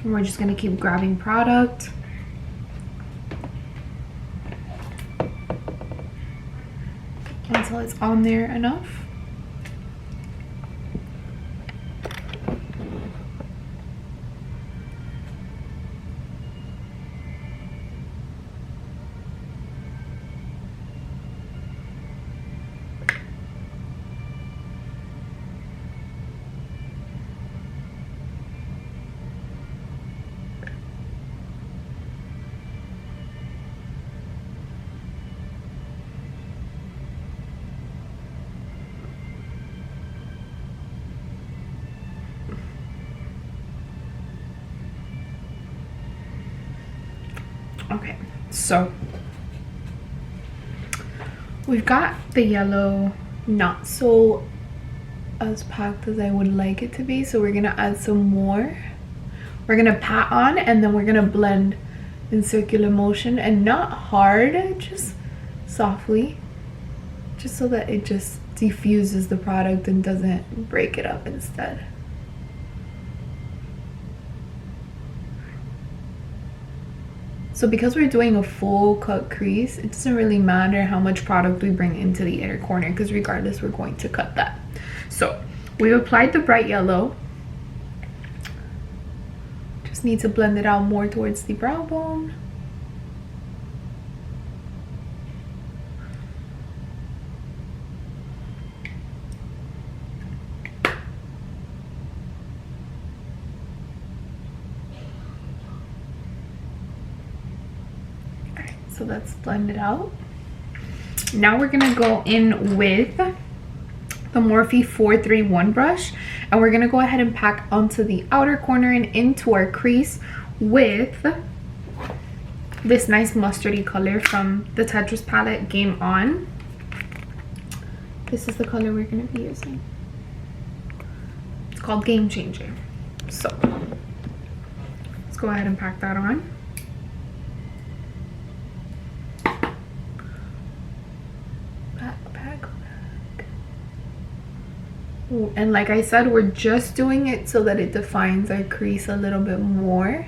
And we're just going to keep grabbing product. Until it's on there enough. Okay, so we've got the yellow not so as packed as I would like it to be, so we're gonna add some more. We're gonna pat on and then we're gonna blend in circular motion, and not hard, just softly, just so that it just diffuses the product and doesn't break it up instead. So because we're doing a full cut crease, it doesn't really matter how much product we bring into the inner corner, because regardless we're going to cut that. So we've applied the bright yellow. Just need to blend it out more towards the brow bone. So that's blended out. Now we're gonna go in with the Morphe 431 brush, and we're gonna go ahead and pack onto the outer corner and into our crease with this nice mustardy color from the Tetris palette, Game On. This is the color we're gonna be using. It's called Game Changer. So let's go ahead and pack that on. And like I said, we're just doing it so that it defines our crease a little bit more.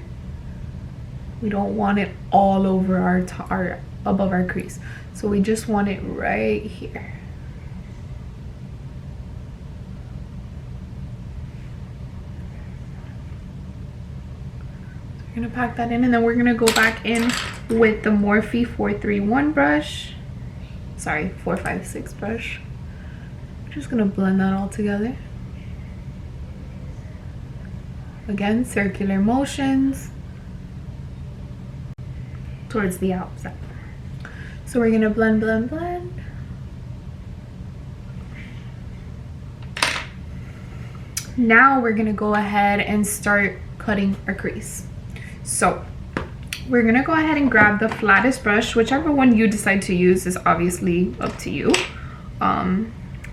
We don't want it all over our above our crease, so we just want it right here. So we're gonna pack that in, and then we're gonna go back in with the Morphe 431 brush, sorry, 456 brush. Just gonna blend that all together. Again, circular motions towards the outside. So we're gonna blend, blend, blend. Now we're gonna go ahead and start cutting our crease. So we're gonna go ahead and grab the flattest brush. Whichever one you decide to use is obviously up to you.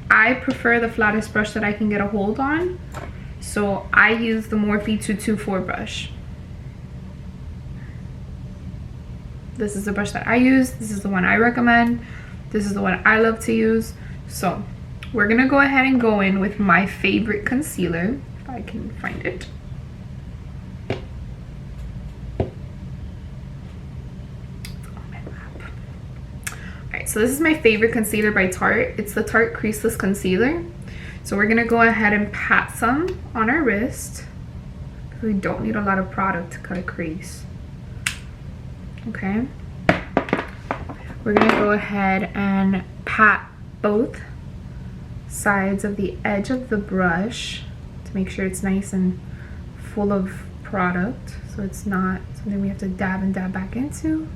I prefer the flattest brush that I can get a hold on, so I use the Morphe 224 brush. This is the brush that I use. This is the one I recommend. This is the one I love to use. So we're gonna go ahead and go in with my favorite concealer, if I can find it. So this is my favorite concealer by Tarte. It's the Tarte Creaseless Concealer. So we're gonna go ahead and pat some on our wrist. We don't need a lot of product to cut a crease. Okay. We're gonna go ahead and pat both sides of the edge of the brush to make sure it's nice and full of product, so it's not something we have to dab and dab back into.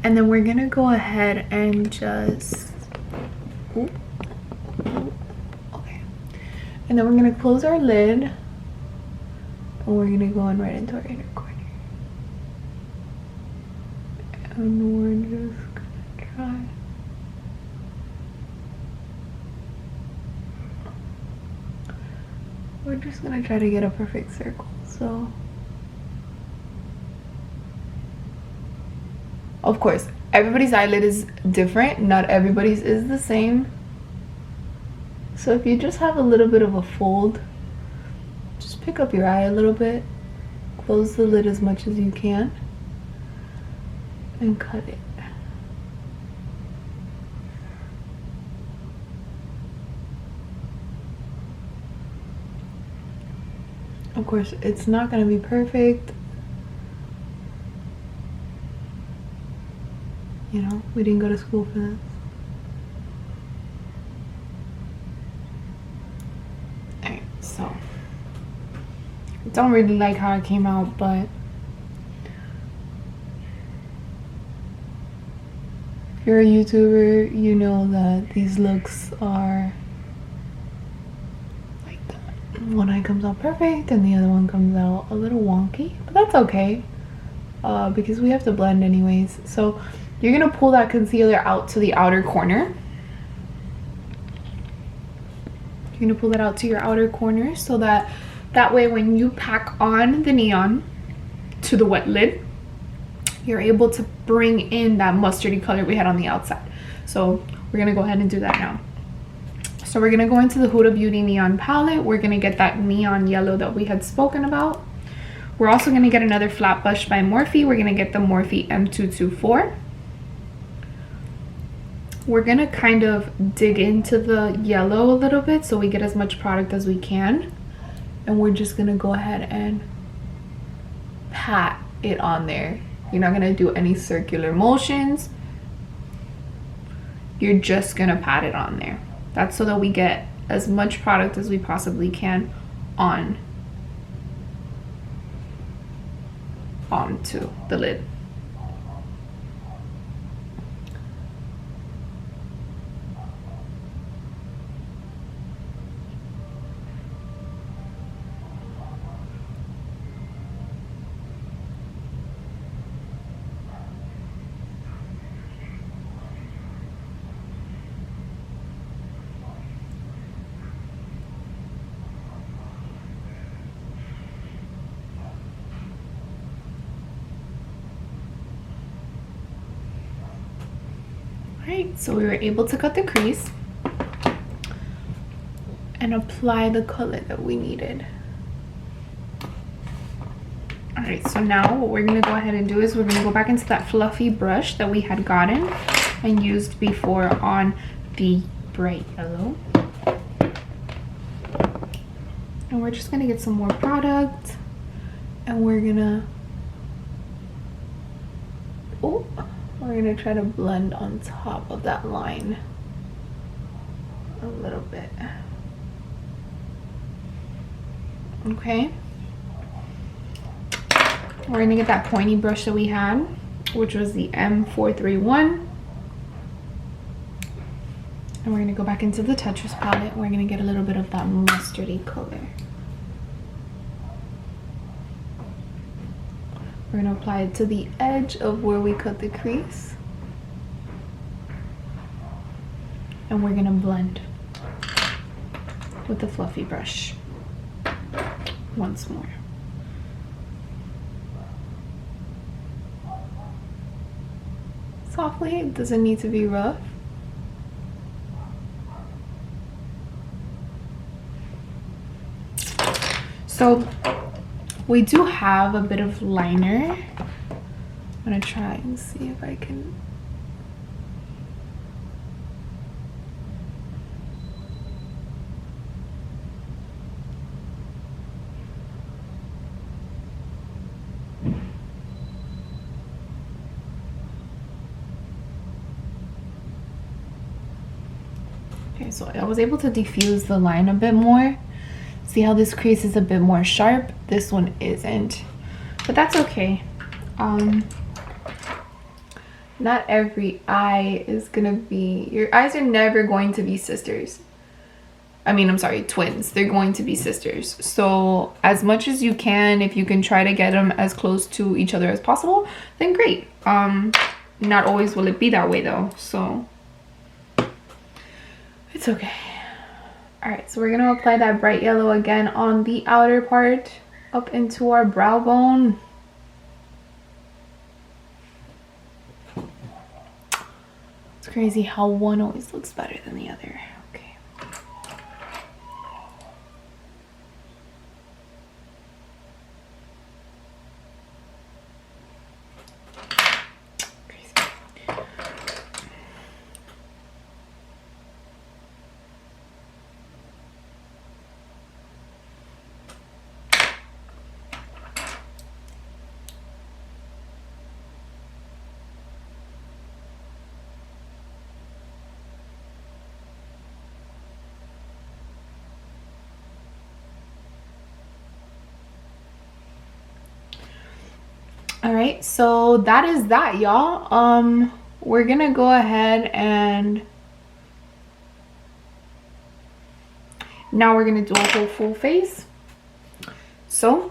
And then we're gonna go ahead and just, okay. And then we're gonna close our lid, and we're gonna go in right into our inner corner. And we're just gonna try. We're just gonna try to get a perfect circle, so. Of course, everybody's eyelid is different. Not everybody's is the same. So if you just have a little bit of a fold, just pick up your eye a little bit, close the lid as much as you can, and cut it. Of course, it's not going to be perfect. You know, we didn't go to school for this. Alright, so I don't really like how it came out, but if you're a YouTuber, you know that these looks are like that. One eye comes out perfect and the other one comes out a little wonky, but that's okay because we have to blend anyways. So you're gonna pull that concealer out to the outer corner. You're gonna pull that out to your outer corner so that way when you pack on the neon to the wet lid, you're able to bring in that mustardy color we had on the outside. So we're gonna go ahead and do that now. So we're gonna go into the Huda Beauty Neon palette. We're gonna get that neon yellow that we had spoken about. We're also gonna get another flat brush by Morphe. We're gonna get the Morphe M224. We're gonna kind of dig into the yellow a little bit so we get as much product as we can. And we're just gonna go ahead and pat it on there. You're not gonna do any circular motions. You're just gonna pat it on there. That's so that we get as much product as we possibly can onto the lid. Alright, so we were able to cut the crease and apply the color that we needed. Alright, so now what we're going to go ahead and do is we're going to go back into that fluffy brush that we had gotten and used before on the bright yellow. And we're just going to get some more product and we're going to try to blend on top of that line a little bit. Okay. We're gonna get that pointy brush that we had, which was the M431. And we're gonna go back into the Tetris palette. We're gonna get a little bit of that mustardy color. We're gonna apply it to the edge of where we cut the crease. And we're gonna blend with the fluffy brush once more. Softly, it doesn't need to be rough. So we do have a bit of liner. I'm gonna try and see if I can. Okay, so I was able to diffuse the line a bit more. See how this crease is a bit more sharp? This one isn't, but that's okay. Not every eye is gonna be, your eyes are never going to be sisters. I mean, I'm sorry, twins. They're going to be sisters. So as much as you can, if you can try to get them as close to each other as possible, then great. Not always will it be that way though, so it's okay. All right, so we're gonna apply that bright yellow again on the outer part up into our brow bone. It's crazy how one always looks better than the other. Okay. All right, so that is that, y'all. We're gonna go ahead and now we're gonna do a whole full face. So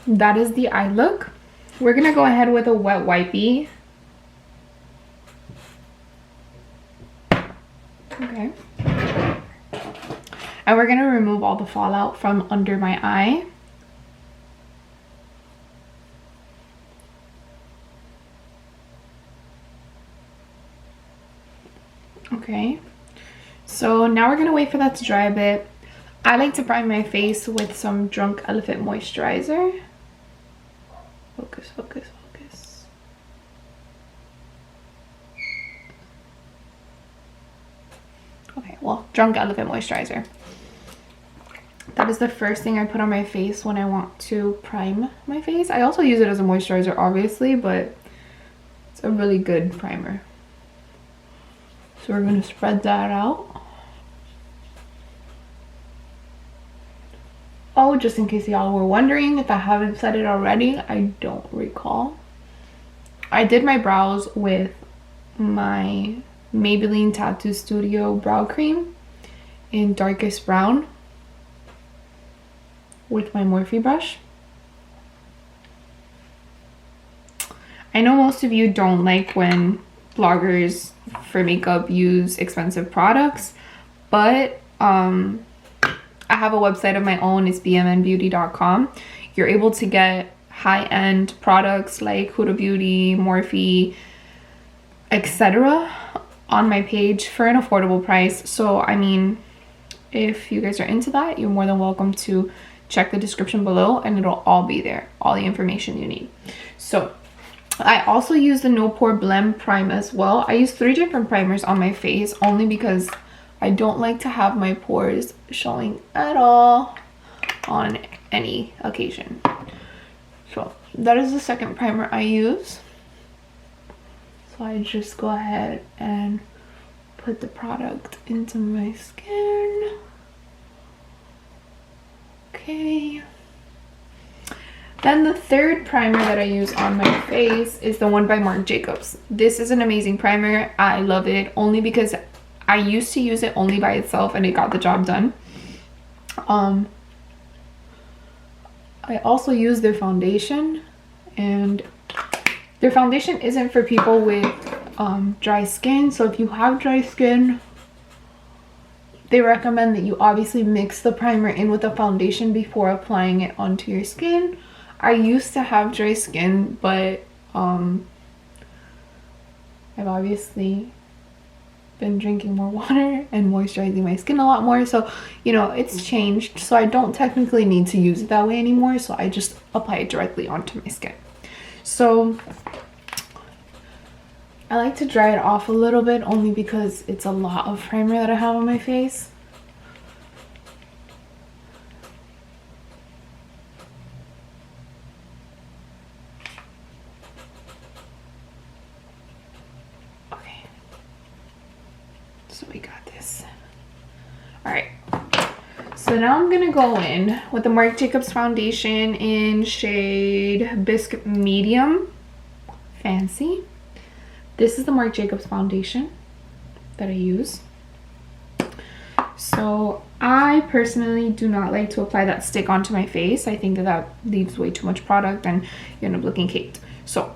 that is the eye look. We're gonna go ahead with a wet wipey. Okay. And we're gonna remove all the fallout from under my eye. Okay, so now we're gonna wait for that to dry a bit. I like to prime my face with some Drunk Elephant moisturizer. Focus, focus, focus. Okay, well, Drunk Elephant moisturizer. That is the first thing I put on my face when I want to prime my face. I also use it as a moisturizer, obviously, but it's a really good primer. So we're going to spread that out. Oh, just in case y'all were wondering, if I haven't said it already, I don't recall. I did my brows with my Maybelline Tattoo Studio brow cream in darkest brown with my Morphe brush. I know most of you don't like when bloggers for makeup use expensive products, but I have a website of my own. It's BMNBEAUTY.com. You're able to get high-end products like Huda Beauty, Morphe, etc. on my page for an affordable price. So I mean, if you guys are into that, you're more than welcome to check the description below and it'll all be there, all the information you need. So I also use the No Pore Blem Prime as well. I use 3 different primers on my face only because I don't like to have my pores showing at all on any occasion. So that is the second primer I use. So I just go ahead and put the product into my skin. Okay. Then the third primer that I use on my face is the one by Marc Jacobs. This is an amazing primer. I love it only because I used to use it only by itself and it got the job done. I also use their foundation, and their foundation isn't for people with dry skin. So if you have dry skin, they recommend that you obviously mix the primer in with the foundation before applying it onto your skin. I used to have dry skin, but I've obviously been drinking more water and moisturizing my skin a lot more, so you know, it's changed. So I don't technically need to use it that way anymore, so I just apply it directly onto my skin. So I like to dry it off a little bit only because it's a lot of primer that I have on my face. Okay, so we got this. All right, so now I'm gonna go in with the Marc Jacobs foundation in shade Bisque Medium Fancy. This is the Marc Jacobs foundation that I use. So I personally do not like to apply that stick onto my face. I think that that leaves way too much product and you end up looking caked. So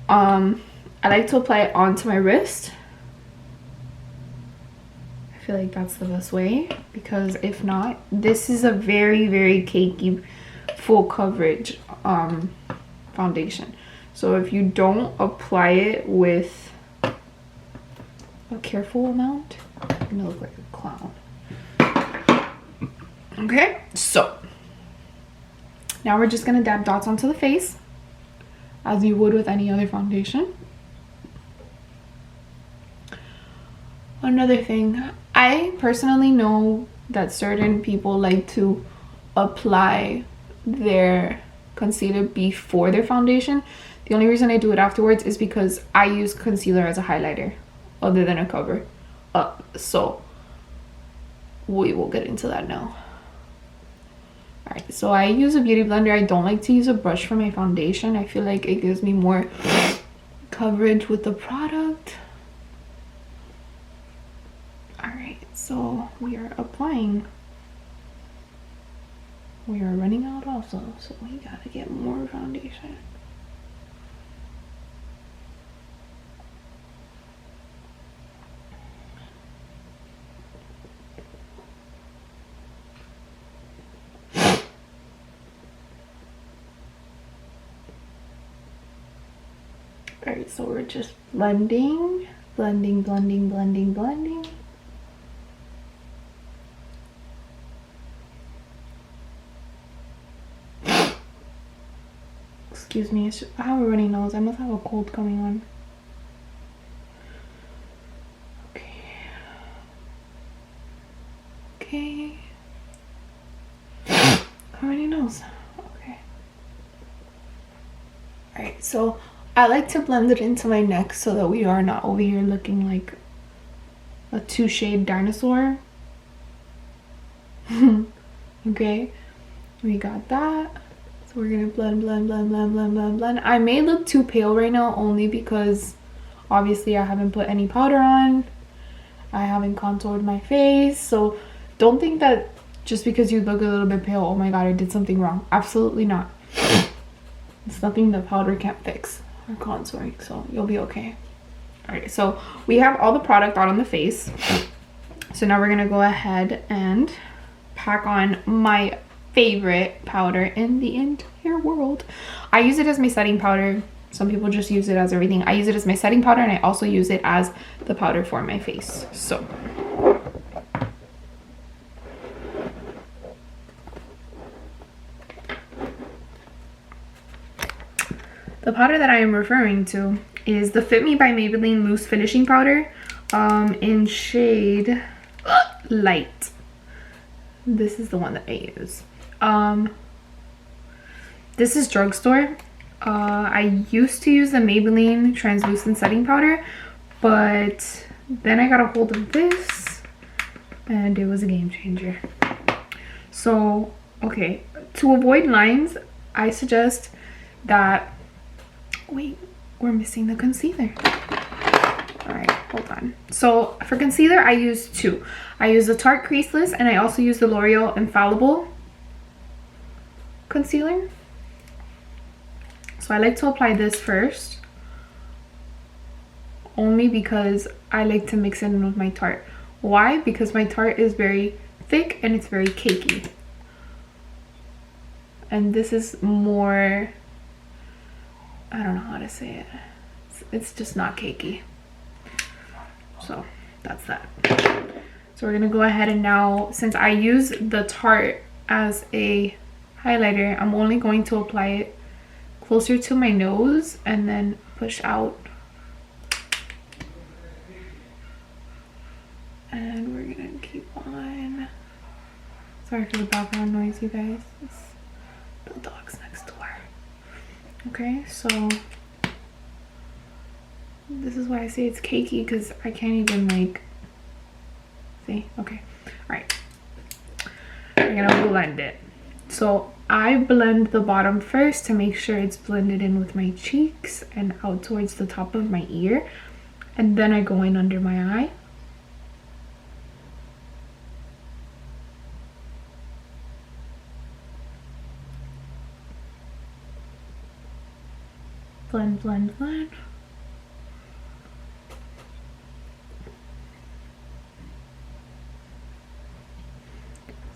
I like to apply it onto my wrist. I feel like that's the best way, because if not, this is a very, very cakey full coverage foundation. So if you don't apply it with a careful amount, you're gonna look like a clown. Okay, so now we're just gonna dab dots onto the face as you would with any other foundation. Another thing, I personally know that certain people like to apply their concealer before their foundation. The only reason I do it afterwards is because I use concealer as a highlighter other than a cover up. So we will get into that now. Alright, so I use a beauty blender. I don't like to use a brush for my foundation. I feel like it gives me more coverage with the product. Alright, so we are applying. We are running out also, so we gotta get more foundation. Alright, so we're just blending. Excuse me, I have a runny nose. I must have a cold coming on. Okay. A runny nose. Okay. Alright, so I like to blend it into my neck so that we are not over here looking like a 2-shade dinosaur. Okay, we got that. So we're gonna blend. I may look too pale right now only because obviously I haven't put any powder on. I haven't contoured my face. So don't think that just because you look a little bit pale, oh my god, I did something wrong. Absolutely not. It's nothing the powder can't fix. Or contouring, so you'll be okay. All right, so we have all the product on the face. So now we're gonna go ahead and pack on my favorite powder in the entire world. I use it as my setting powder. Some people just use it as everything. I use it as my setting powder, and I also use it as the powder for my face. So the powder that I am referring to is the Fit Me by Maybelline Loose Finishing Powder in shade Light. This is the one that I use. This is drugstore. I used to use the Maybelline Translucent Setting Powder, but then I got a hold of this and it was a game changer. So, okay, to avoid lines, I suggest that... Wait, we're missing the concealer. All right, hold on. So for concealer, I use two. I use the Tarte Creaseless, and I also use the L'Oreal Infallible concealer. So I like to apply this first, only because I like to mix it in with my Tarte. Why? Because my Tarte is very thick and it's very cakey. And this is more... I don't know how to say it. It's just not cakey. So that's that. So we're gonna go ahead and now, since I use the Tarte as a highlighter, I'm only going to apply it closer to my nose and then push out. And we're gonna keep on. Sorry for the background noise, you guys. It's the dog's next door. Okay, so this is why I say it's cakey, because I can't even like see. Okay, all right, we're gonna blend it. So I blend the bottom first to make sure it's blended in with my cheeks and out towards the top of my ear, and then I go in under my eye. Blend, blend, blend.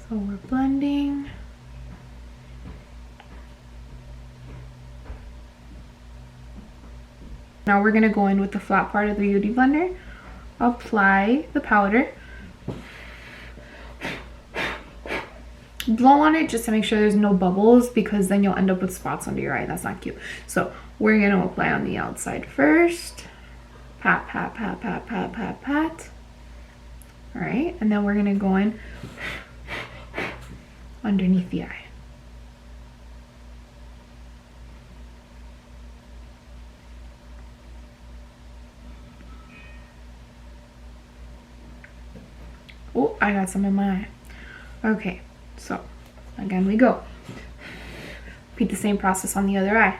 So we're blending. Now we're gonna go in with the flat part of the beauty blender, apply the powder, blow on it just to make sure there's no bubbles, because then you'll end up with spots under your eye. That's not cute. So we're gonna apply on the outside first. Pat, pat, pat, pat, pat, pat, pat. All right, and then we're gonna go in underneath the eye. Oh, I got some in my eye. Okay, so Again we go. Repeat the same process on the other eye.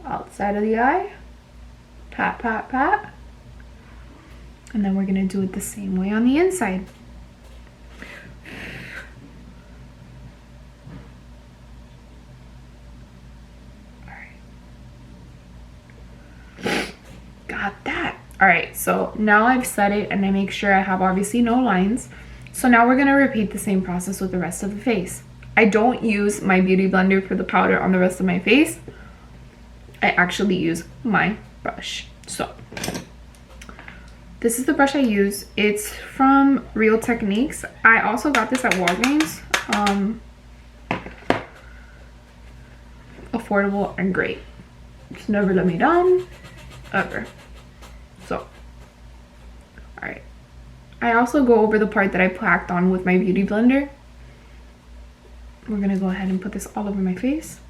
Outside of the eye, pat, pat, pat. And then we're gonna do it the same way on the inside. All right. Got that. All right, so now I've set it and I make sure I have obviously no lines. So now we're gonna repeat the same process with the rest of the face. I don't use my beauty blender for the powder on the rest of my face. I actually use my brush. So this is the brush I use. It's from Real Techniques. I also got this at Walgreens. Affordable and great. It's never let me down, ever. So, all right. I also go over the part that I packed on with my beauty blender. We're gonna go ahead and put this all over my face.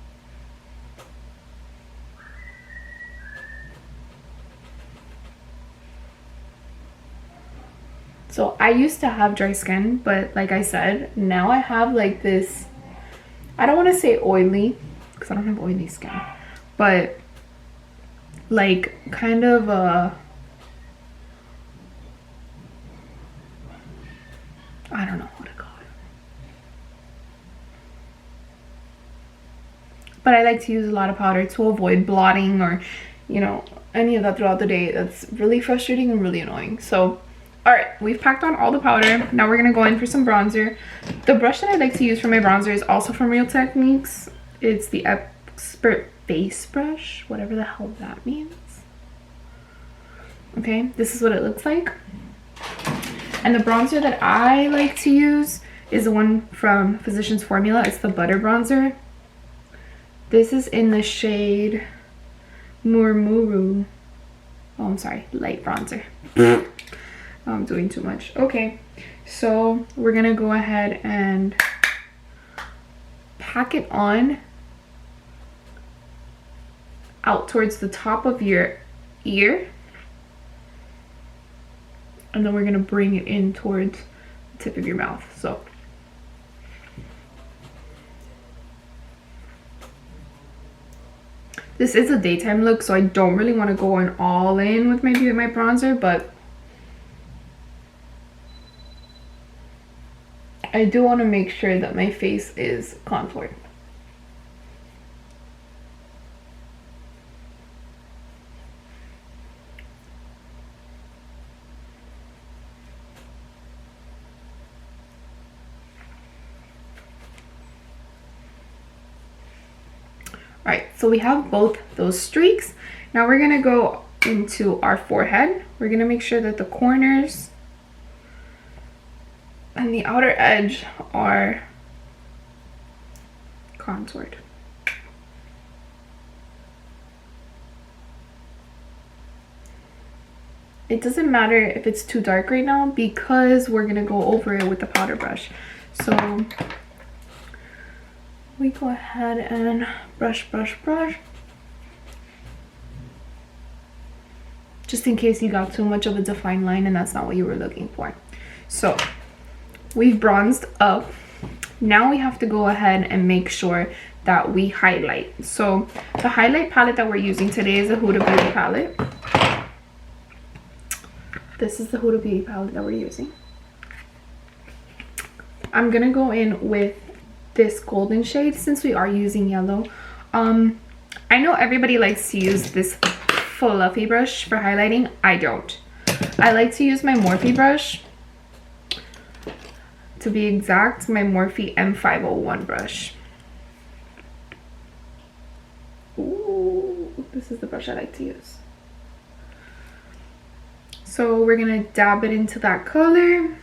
So I used to have dry skin, but like I said, now I have like this, I don't want to say oily because I don't have oily skin, but like kind of I don't know what to call it. But I like to use a lot of powder to avoid blotting or, you know, any of that throughout the day. That's really frustrating and really annoying. So all right, we've packed on all the powder. Now we're gonna go in for some bronzer. The brush that I like to use for my bronzer is also from Real Techniques. It's the Expert Face Brush, whatever the hell that means. Okay, this is what it looks like. And the bronzer that I like to use is the one from Physicians Formula. It's the Butter Bronzer. This is in the shade Murmuru. Oh, I'm sorry, light bronzer. I'm doing too much. Okay, so we're gonna go ahead and pack it on out towards the top of your ear, and then we're gonna bring it in towards the tip of your mouth. So this is a daytime look, so I don't really want to go on all in with my bronzer, but I do want to make sure that my face is contoured. All right, so we have both those streaks. Now we're gonna go into our forehead. We're gonna make sure that the corners and the outer edge are contoured. It doesn't matter if it's too dark right now because we're gonna go over it with the powder brush. So we go ahead and brush, brush, brush. Just in case you got too much of a defined line and that's not what you were looking for. So we've bronzed up. Now we have to go ahead and make sure that we highlight. So the highlight palette that we're using today is a Huda Beauty palette. This is the Huda Beauty palette that we're using. I'm gonna go in with this golden shade since we are using yellow. I know everybody likes to use this fluffy brush for highlighting. I don't. I like to use my Morphe brush. To be exact, my Morphe M501 brush. Ooh, this is the brush I like to use. So we're gonna dab it into that color.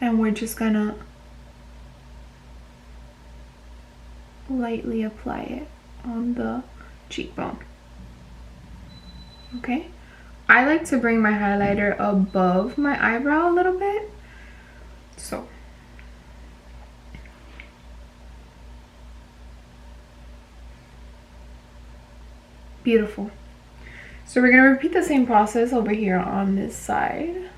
And we're just gonna lightly apply it on the cheekbone. Okay? I like to bring my highlighter above my eyebrow a little bit. So. Beautiful. So we're gonna repeat the same process over here on this side.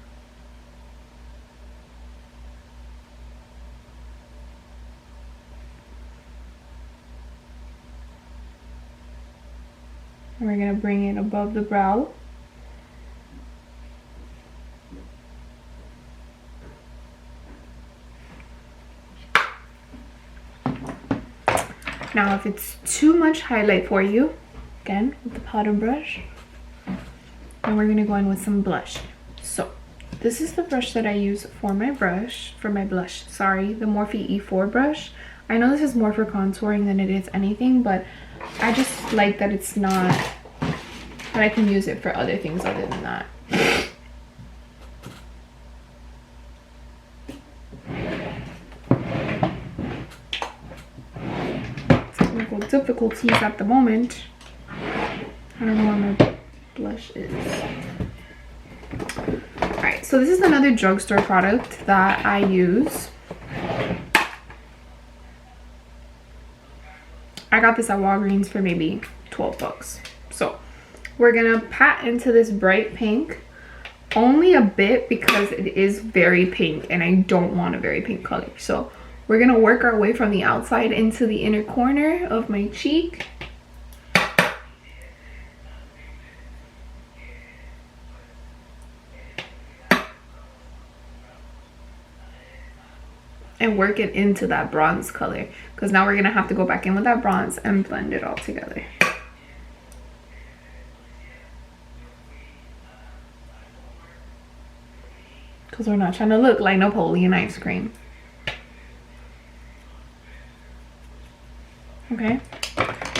we're gonna bring it above the brow. Now if it's too much highlight for you, again with the powder brush, and we're gonna go in with some blush. So this is the brush that I use for my blush, the Morphe E4 brush. I know this is more for contouring than it is anything, but I just like that it's not, that I can use it for other things other than that. Technical difficulties at the moment. I don't know where my blush is. Alright, so this is another drugstore product that I use. I got this at Walgreens for maybe 12 bucks. So we're gonna pat into this bright pink, only a bit because it is very pink and I don't want a very pink color. So we're gonna work our way from the outside into the inner corner of my cheek. And work it into that bronze color, because now we're gonna have to go back in with that bronze and blend it all together. Because we're not trying to look like Napoleon ice cream. Okay,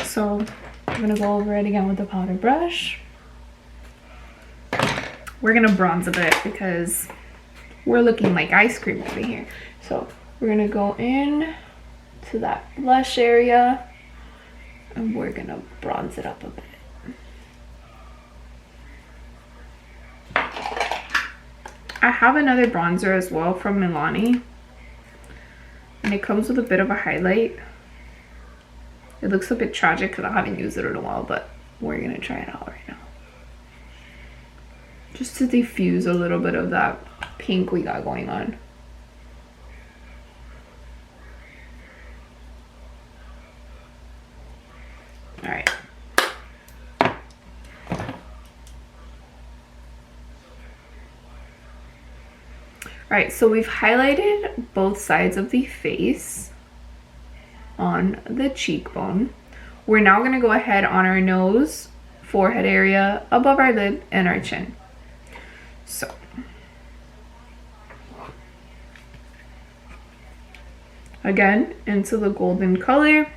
so I'm gonna go over it again with the powder brush. We're gonna bronze a bit because we're looking like ice cream over here. So we're gonna go in to that blush area and we're gonna bronze it up a bit. I have another bronzer as well from Milani, and it comes with a bit of a highlight. It looks a bit tragic because I haven't used it in a while, but we're gonna try it out right now. Just to diffuse a little bit of that pink we got going on. All right. All right, so we've highlighted both sides of the face on the cheekbone. We're now gonna go ahead on our nose, forehead area, above our lid, and our chin. So again, into the golden color.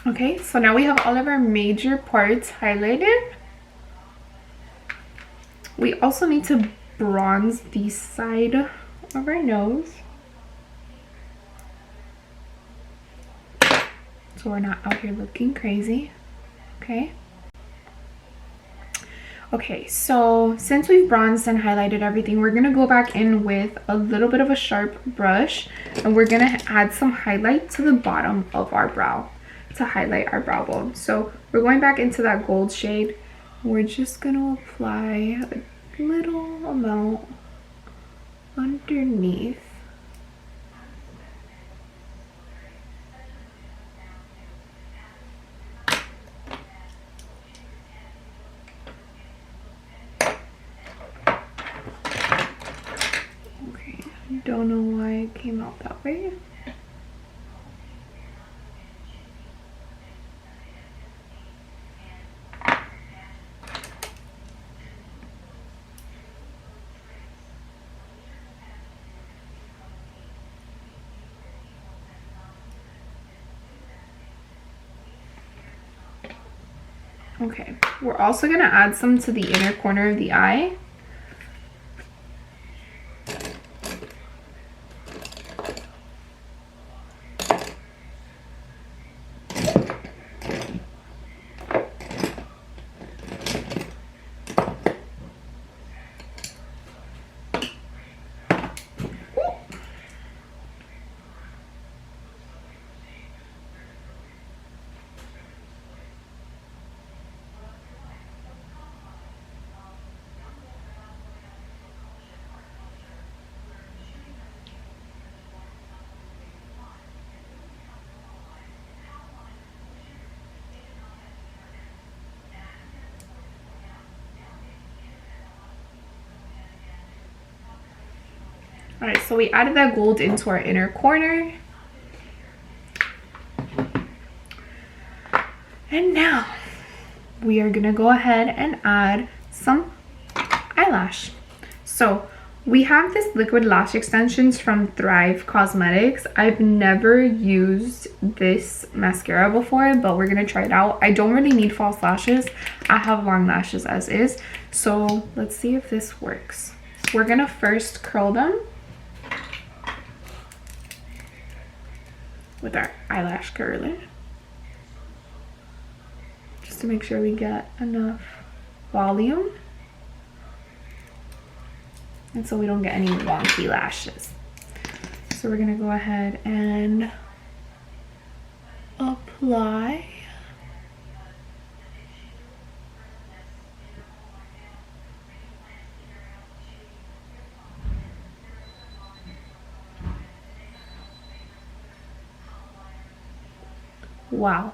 Okay, so now we have all of our major parts highlighted. We also need to bronze the side of our nose, so we're not out here looking crazy. Okay. Okay, so since we've bronzed and highlighted everything, we're gonna go back in with a little bit of a sharp brush and we're gonna add some highlight to the bottom of our brow to highlight our brow bone. So we're going back into that gold shade. We're just gonna apply a little amount underneath. Okay, I don't know why it came out that way. Okay, we're also gonna add some to the inner corner of the eye. All right, so we added that gold into our inner corner. And now we are gonna go ahead and add some eyelash. So we have this liquid lash extensions from Thrive Cosmetics. I've never used this mascara before, but we're gonna try it out. I don't really need false lashes. I have long lashes as is. So let's see if this works. We're gonna first curl them with our eyelash curler, just to make sure we get enough volume and so we don't get any wonky lashes. So we're gonna go ahead and apply. Wow.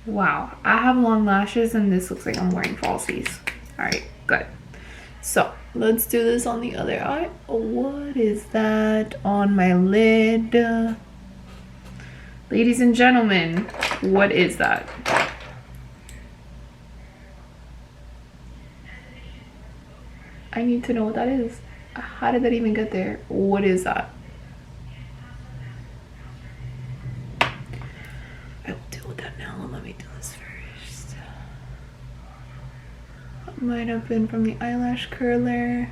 Wow, I have long lashes and this looks like I'm wearing falsies. All right, good. So let's do this on the other eye. What is that on my lid? Ladies and gentlemen, what is that? I need to know what that is. How did that even get there? What is that? I will deal with that now. Let me do this first. That might have been from the eyelash curler.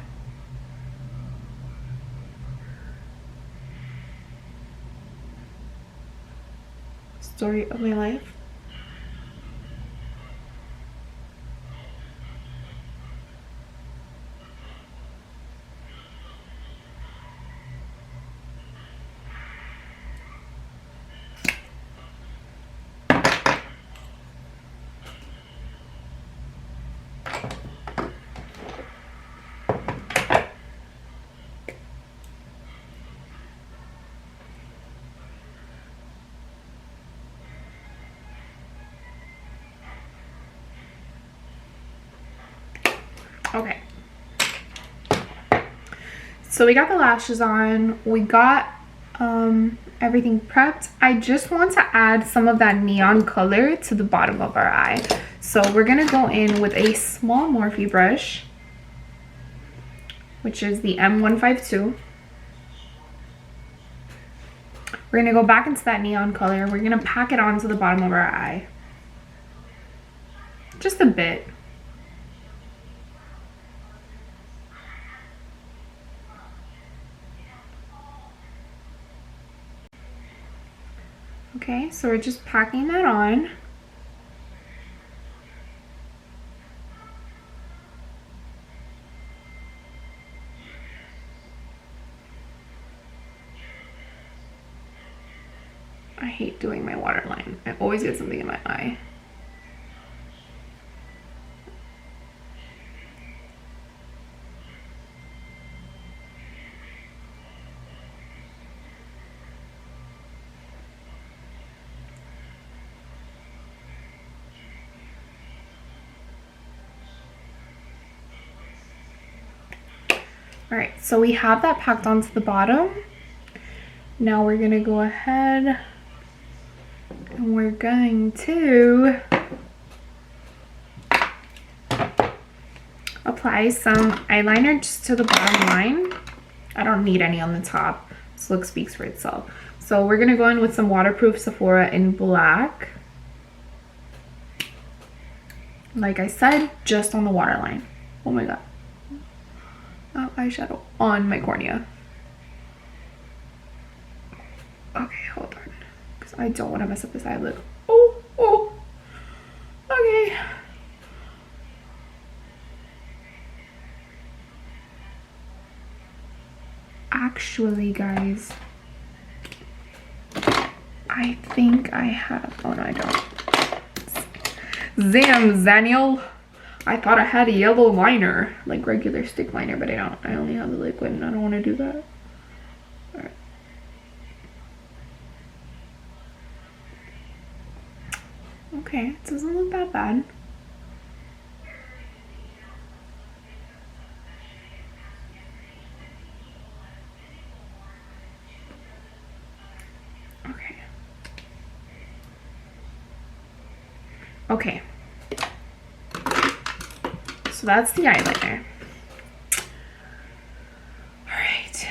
Story of my life. Okay, so we got the lashes on, we got everything prepped. I just want to add some of that neon color to the bottom of our eye. So we're gonna go in with a small Morphe brush, which is the M152. We're gonna go back into that neon color. We're gonna pack it onto the bottom of our eye, just a bit. Okay, so we're just packing that on. I hate doing my waterline. I always get something in my eye. All right, so we have that packed onto the bottom. Now we're gonna go ahead and we're going to apply some eyeliner just to the bottom line. I don't need any on the top. This look speaks for itself. So we're gonna go in with some waterproof Sephora in black. Like I said, just on the waterline. Oh my god. Eyeshadow on my cornea. Okay, hold on, because I don't want to mess up this eye look. Oh, okay. Actually, guys, I think I have, oh no, I don't. Zaniel. I thought I had a yellow liner, like regular stick liner, but I don't. I only have the liquid and I don't want to do that. All right. Okay, it doesn't look that bad. Okay. So that's the eyeliner. Alright.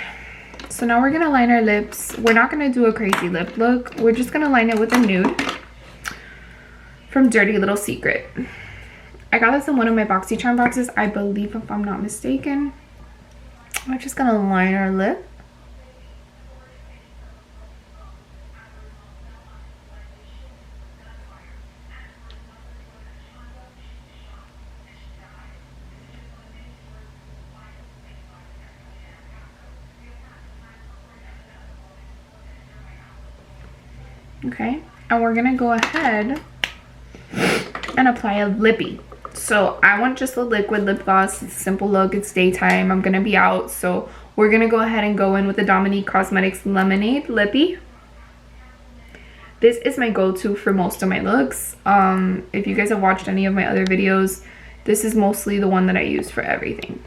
So now we're going to line our lips. We're not going to do a crazy lip look. We're just going to line it with a nude from Dirty Little Secret. I got this in one of my BoxyCharm boxes, I believe, if I'm not mistaken. We're just going to line our lip. Okay, and we're gonna go ahead and apply a lippy. So I want just a liquid lip gloss. It's a simple look. It's daytime. I'm gonna be out, so we're gonna go ahead and go in with the Dominique Cosmetics Lemonade Lippy. This is my go-to for most of my looks. If you guys have watched any of my other videos, this is mostly the one that I use for everything.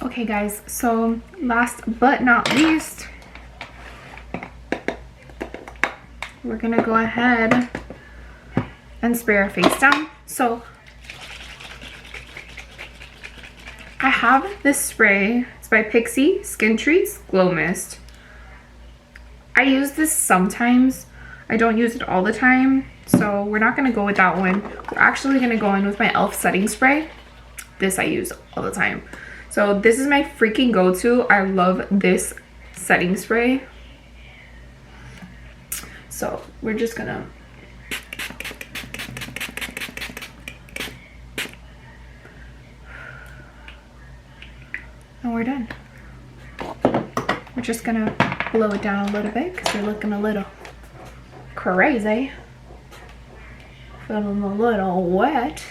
Okay guys, so last but not least, we're gonna go ahead and spray our face down. So I have this spray. It's by Pixi Skin Treats Glow Mist. I use this sometimes. I don't use it all the time, so we're not gonna go with that one. We're actually gonna go in with my e.l.f. setting spray. This I use all the time. So this is my freaking go-to. I love this setting spray. So we're just gonna and we're done. We're just gonna blow it down a little bit because you're looking a little crazy. Feeling a little wet.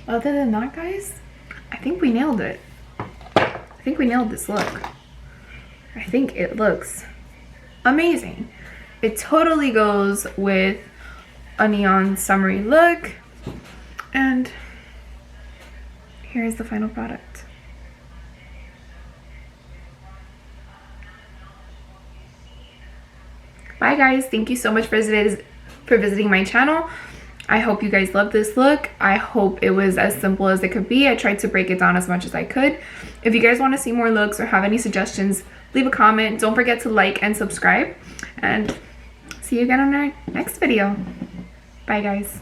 Other than that, guys, I think we nailed it. I think we nailed this look. I think it looks amazing. It totally goes with a neon summery look. And here's the final product. Bye guys, thank you so much for visiting my channel. I hope you guys love this look. I hope it was as simple as it could be. I tried to break it down as much as I could. If you guys want to see more looks or have any suggestions, leave a comment. Don't forget to like and subscribe. And see you again on our next video. Bye guys.